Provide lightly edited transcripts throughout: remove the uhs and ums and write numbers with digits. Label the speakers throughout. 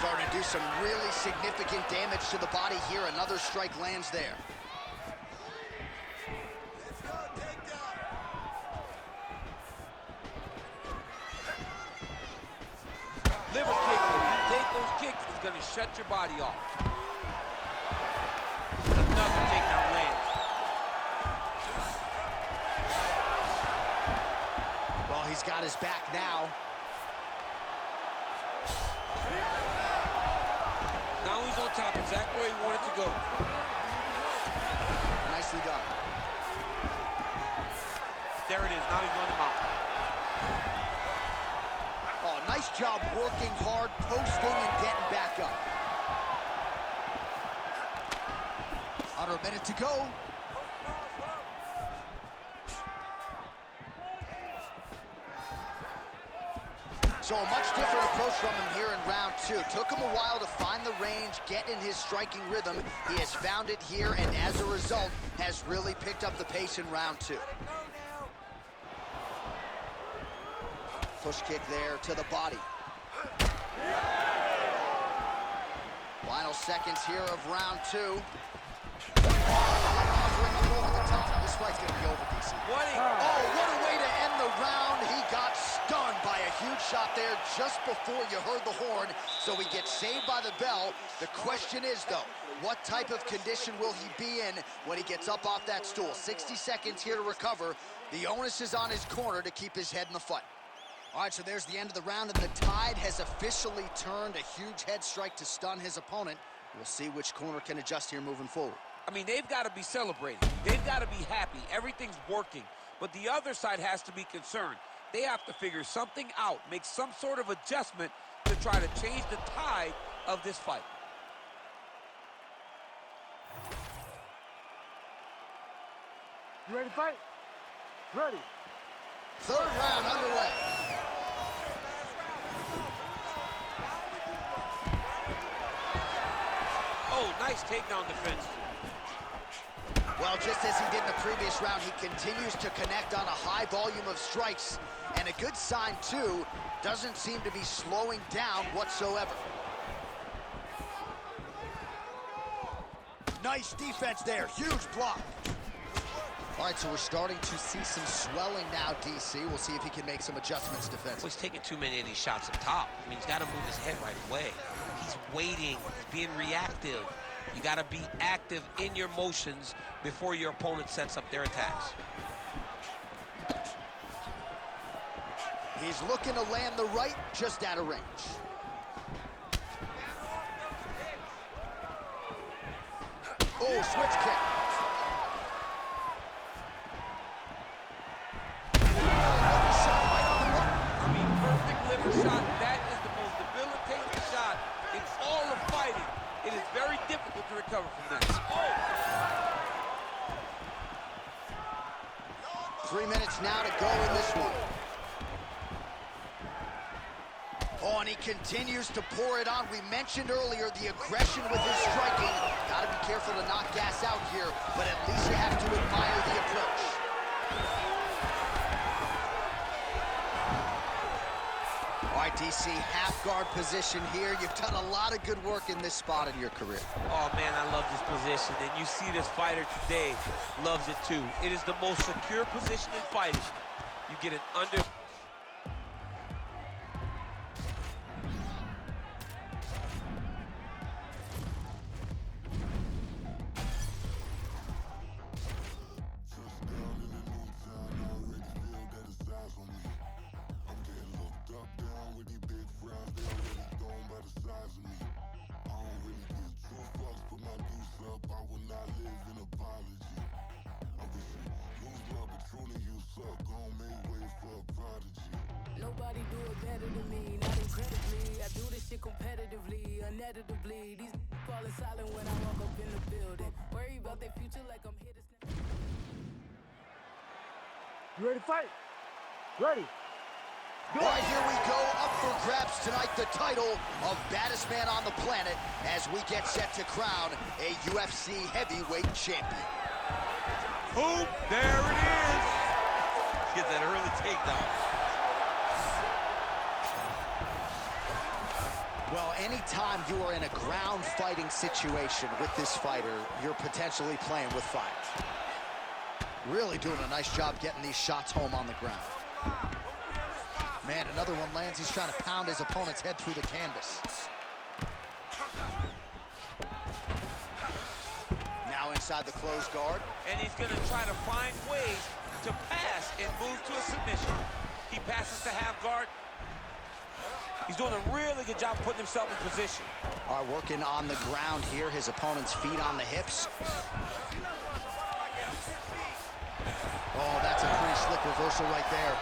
Speaker 1: Starting to do some really significant damage to the body here. Another strike lands there.
Speaker 2: Liver kick, if you take those kicks, it's going to shut your body off. Another takedown lands.
Speaker 1: Well, he's got his back now.
Speaker 2: Now he's on top, exactly where he wanted to go.
Speaker 1: Nicely done.
Speaker 2: There it is, now he's on the mount.
Speaker 1: Oh, nice job working hard, posting, and getting back up. Under a minute to go. So a much different approach from him here in round two. Took him a while to find the range, get in his striking rhythm. He has found it here, and as a result, has really picked up the pace in round two. Push kick there to the body. Final seconds here of round two. This fight's gonna be over, DC. Oh, what a way to end the round. He got stunned by a huge shot there just before you heard the horn, so he gets saved by the bell. The question is, though, what type of condition will he be in when he gets up off that stool? 60 seconds here to recover. The onus is on his corner to keep his head in the fight. All right, so there's the end of the round, and the tide has officially turned. A huge head strike to stun his opponent. We'll see which corner can adjust here moving forward.
Speaker 2: I mean, they've got to be celebrating. They've got to be happy. Everything's working. But the other side has to be concerned. They have to figure something out, make some sort of adjustment to try to change the tide of this fight.
Speaker 3: You ready to fight? Ready.
Speaker 1: Third round underway.
Speaker 2: Oh, nice takedown defense.
Speaker 1: Well, just as he did in the previous round, he continues to connect on a high volume of strikes. And a good sign, too, doesn't seem to be slowing down whatsoever. Nice defense there, huge block. All right, so we're starting to see some swelling now, DC. We'll see if he can make some adjustments defensively.
Speaker 4: He's taking too many of these shots up top. I mean, he's got to move his head right away. He's waiting, he's being reactive. You got to be active in your motions before your opponent sets up their attacks.
Speaker 1: He's looking to land the right, just out of range. Oh, switch kick.
Speaker 2: I mean, perfect liver shot. That is the most debilitating shot in all of fighting. It is very difficult to recover from that.
Speaker 1: 3 minutes now to go in this one. Oh, and he continues to pour it on. We mentioned earlier the aggression with his striking. Got to be careful to not gas out here, but at least you have to admire the approach. All right, DC, half guard position here. You've done a lot of good work in this spot in your career.
Speaker 2: Oh, man, I love this position. And you see this fighter today loves it, too. It is the most secure position in fighting. You get it under...
Speaker 5: Nobody do it better than me, not incredibly. I do this shit competitively, uneditably. These falling silent when I walk up in the building. Worry about their future like I'm here to snap.
Speaker 3: You ready to fight? Ready.
Speaker 1: All right, here we go. Up for grabs tonight, the title of baddest man on the planet as we get set to crown a UFC heavyweight champion.
Speaker 2: Boom, there it is. Gets that early takedown.
Speaker 1: Well, anytime you are in a ground fighting situation with this fighter, you're potentially playing with fire. Really doing a nice job getting these shots home on the ground. Man, another one lands. He's trying to pound his opponent's head through the canvas. Now inside the closed guard.
Speaker 2: And he's going to try to find ways to pass and move to a submission. He passes to half guard. He's doing a really good job putting himself in position.
Speaker 1: Are working on the ground here. His opponent's feet on the hips. Oh, that's a pretty slick reversal right there.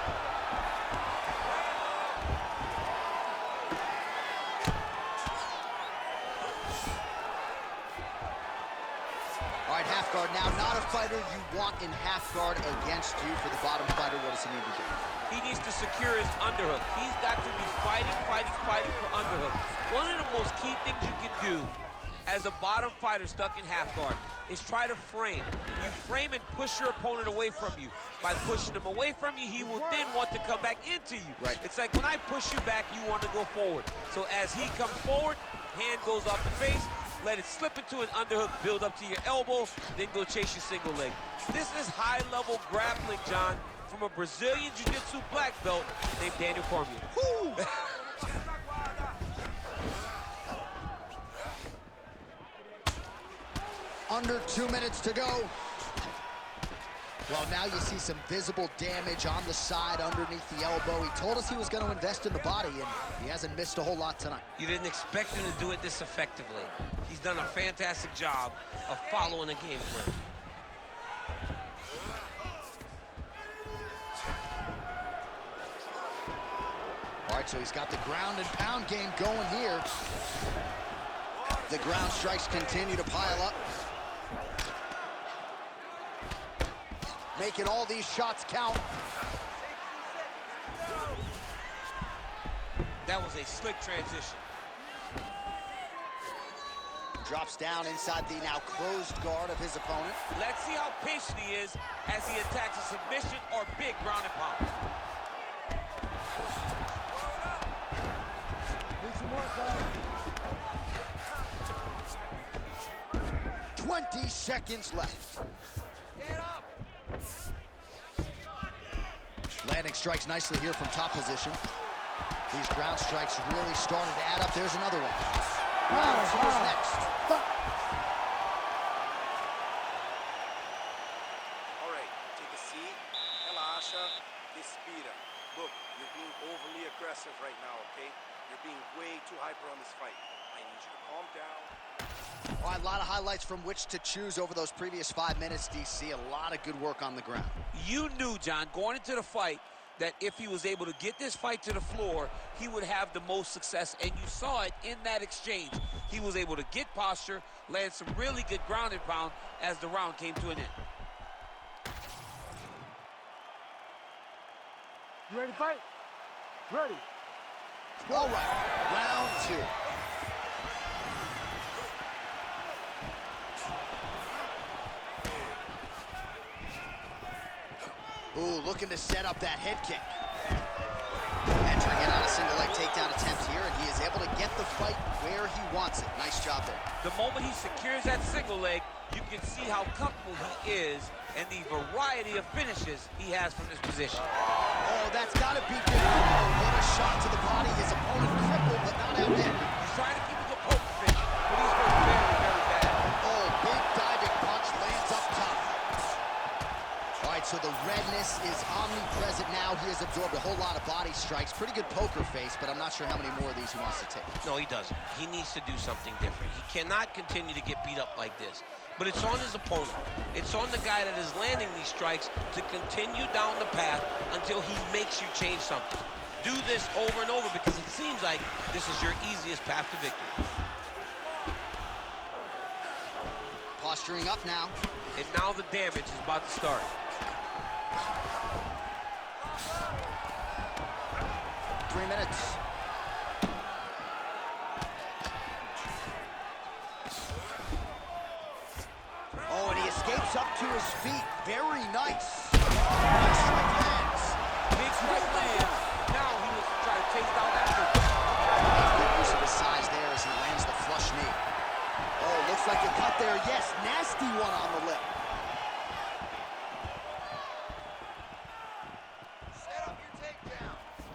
Speaker 1: All right, half guard now. Not a fighter you want in half guard against you. For the bottom fighter, what does he need to do?
Speaker 2: He needs to secure his underhook. He's got to be fighting for underhook. One of the most key things you can do as a bottom fighter stuck in half guard is try to frame. You frame and push your opponent away from you. By pushing him away from you, he will then want to come back into you.
Speaker 1: Right.
Speaker 2: It's like when I push you back, you want to go forward. So as he comes forward, hand goes off the face, let it slip into an underhook, build up to your elbow, then go chase your single leg. This is high-level grappling, John, from a Brazilian Jiu-Jitsu black belt named Daniel Cormier. Woo!
Speaker 1: Under 2 minutes to go. Well, now you see some visible damage on the side underneath the elbow. He told us he was going to invest in the body, and he hasn't missed a whole lot tonight.
Speaker 4: You didn't expect him to do it this effectively. He's done a fantastic job of following a game plan.
Speaker 1: All right, so he's got the ground and pound game going here. The ground strikes continue to pile up. Making all these shots count.
Speaker 2: That was a slick transition.
Speaker 1: Drops down inside the now closed guard of his opponent.
Speaker 2: Let's see how patient he is as he attacks a submission or big ground and pound.
Speaker 3: Need some more time.
Speaker 1: 20 seconds left.
Speaker 2: Get up!
Speaker 1: Landing strikes nicely here from top position. These ground strikes really started to add up. There's another one. Round two is next.
Speaker 6: All right, take a seat. Relaxa. Respira. Look, you're being overly aggressive right now, okay? You're being way too hyper on this fight. I need you to calm down.
Speaker 1: All right, a lot of highlights from which to choose over those previous 5 minutes, DC. A lot of good work on the ground.
Speaker 2: You knew, John, going into the fight, that if he was able to get this fight to the floor, he would have the most success, and you saw it in that exchange. He was able to get posture, land some really good ground and pound as the round came to an end.
Speaker 3: You ready to fight? Ready.
Speaker 1: All right, round two. Ooh, looking to set up that head kick. Entering in on a single leg takedown attempt here, and he is able to get the fight where he wants it. Nice job there.
Speaker 2: The moment he secures that single leg, you can see how comfortable he is and the variety of finishes he has from this position.
Speaker 1: Oh, that's got to be good. Oh, what a shot to the body. His opponent crippled, but not out yet.
Speaker 2: He's trying to keep it to a poker finish, but he's hurt very, very bad.
Speaker 1: Oh, big diving punch lands up top. All right, so the redness is omnipresent now. He has absorbed a whole lot of body strikes. Pretty good poker face, but I'm not sure how many more of these he wants to take.
Speaker 4: No, he doesn't. He needs to do something different. He cannot continue to get beat up like this. But it's on his opponent. It's on the guy that is landing these strikes to continue down the path until he makes you change something. Do this over and over because it seems like this is your easiest path to victory.
Speaker 1: Posturing up now.
Speaker 2: And now the damage is about to start.
Speaker 1: Three minutes. Oh, and he escapes up to his feet. Very nice. Big strike lands.
Speaker 2: Big strike lands. Now he was trying to chase down that move.
Speaker 1: Good use of his size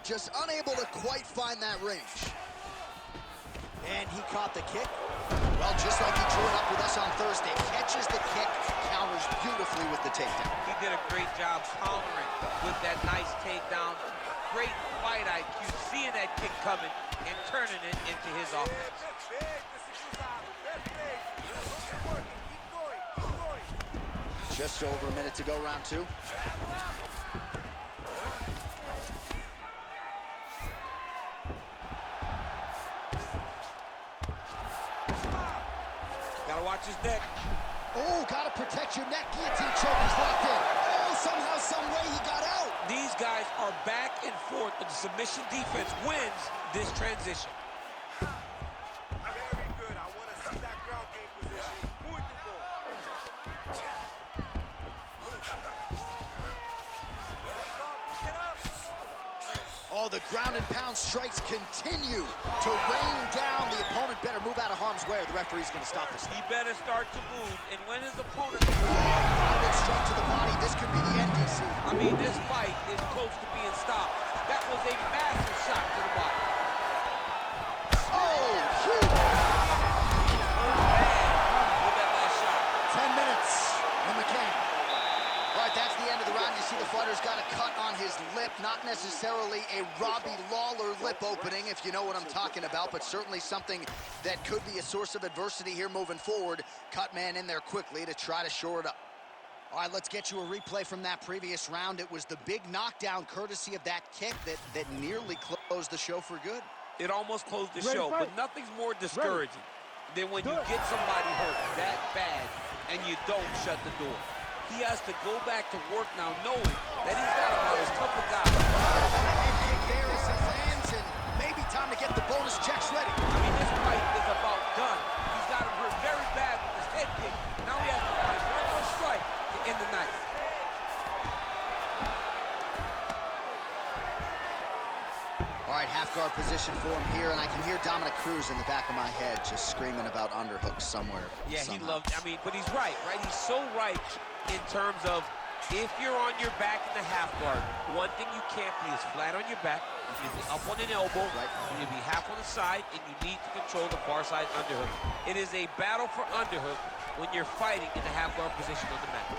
Speaker 1: just unable to quite find that range. And he caught the kick. Well, just like he drew it up with us on Thursday, catches the kick, counters beautifully with the takedown.
Speaker 4: He did a great job countering with that nice takedown. Great fight IQ, seeing that kick coming and turning it into his offense.
Speaker 1: Just over a minute to go, round two.
Speaker 2: Gotta watch his neck.
Speaker 1: Oh, gotta protect your neck. Guillotine choke is locked in. Oh, somehow, some way he got out.
Speaker 2: These guys are back and forth, but the submission defense wins this transition.
Speaker 6: Very good. I want to see that ground game position. Muy good.
Speaker 1: Oh, the ground and pound strikes continue to rain down. The opponent better move out of harm's way or the referee's going to stop this.
Speaker 2: He better start to move, and when his opponent...
Speaker 1: Grounded strike to the body. This could be the end, DC.
Speaker 2: I mean, this fight is close to being stopped. That was a massive shot to the body.
Speaker 1: Oh, huge.
Speaker 2: With that last shot.
Speaker 1: 10 minutes in the can. All right, that's the end of the round. You see the fighter's got a cut on his lip. Not necessarily a Robbie Lawler lip opening, if you know what I'm talking about, but certainly something that could be a source of adversity here moving forward. Cut man in there quickly to try to shore it up. All right, let's get you a replay from that previous round. It was the big knockdown courtesy of that kick that nearly closed the show for good.
Speaker 2: It almost closed the show, but nothing's more discouraging than when you get somebody hurt that bad and you don't shut the door. He has to go back to work now knowing that he's got about as tough a guy.
Speaker 1: Head kick there as it lands, and maybe time to get the bonus checks ready.
Speaker 2: I mean, this fight is about done. He's got him hurt very bad with his head kick. Now he has to find one more strike to end the night.
Speaker 1: All right, half guard position for him here, and I can hear Dominic Cruz in the back of my head just screaming about underhooks somewhere.
Speaker 2: Yeah,
Speaker 1: somehow.
Speaker 2: he loved, I mean, but he's right? He's so right in terms of if you're on your back in the half guard, one thing you can't be is flat on your back. You need to be up on an elbow, you need to be half on the side, and you need to control the far side underhook. It is a battle for underhook when you're fighting in the half guard position on the mat.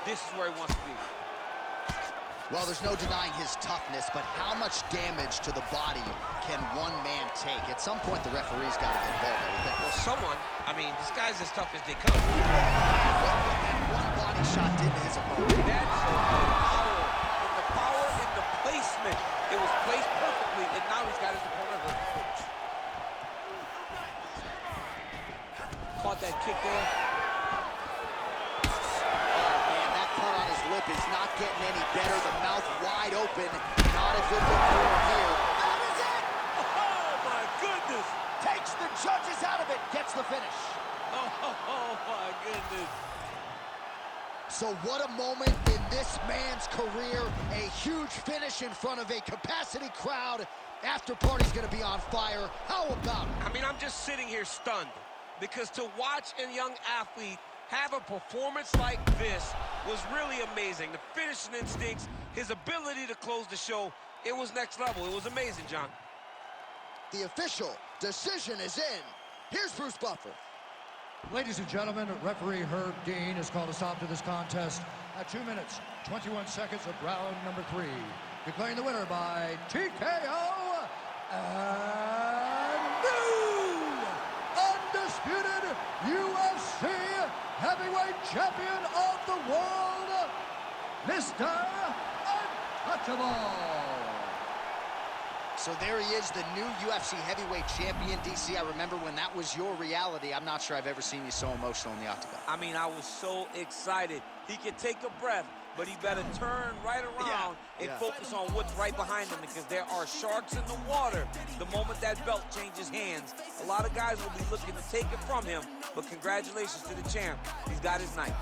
Speaker 2: This is where he wants to be.
Speaker 1: Well, there's no denying his toughness, but how much damage to the body can one man take? At some point, the referee's got to get involved, I would think.
Speaker 4: Well, someone, I mean, this guy's as tough as they come.
Speaker 1: And one body shot did to his opponent.
Speaker 2: That's the power and the placement. It was placed perfectly, and now he's got his opponent hooked. Caught that kick there.
Speaker 1: Lip is not getting any better. The mouth wide open. Not a good look for him here. That is it!
Speaker 2: Oh, my goodness!
Speaker 1: Takes the judges out of it. Gets the finish.
Speaker 2: Oh, my goodness.
Speaker 1: So what a moment in this man's career. A huge finish in front of a capacity crowd. After party's going to be on fire. How about it?
Speaker 4: I mean, I'm just sitting here stunned because to watch a young athlete have a performance like this was really amazing. The finishing instincts, his ability to close the show, it was next level. It was amazing, John.
Speaker 1: The official decision is in. Here's Bruce Buffer.
Speaker 7: Ladies and gentlemen, referee Herb Dean has called a stop to this contest at 2 minutes, 21 seconds of round number 3. Declaring the winner by TKO and new undisputed UFC heavyweight champion of the world, Mr. Untouchable.
Speaker 1: So there he is, the new UFC heavyweight champion. DC, I remember when that was your reality. I'm not sure I've ever seen you so emotional in the octagon.
Speaker 2: I mean, I was so excited. He could take a breath, but he better turn right around and focus on what's right behind him because there are sharks in the water. The moment that belt changes hands, a lot of guys will be looking to take it from him, but congratulations to the champ. He's got his night.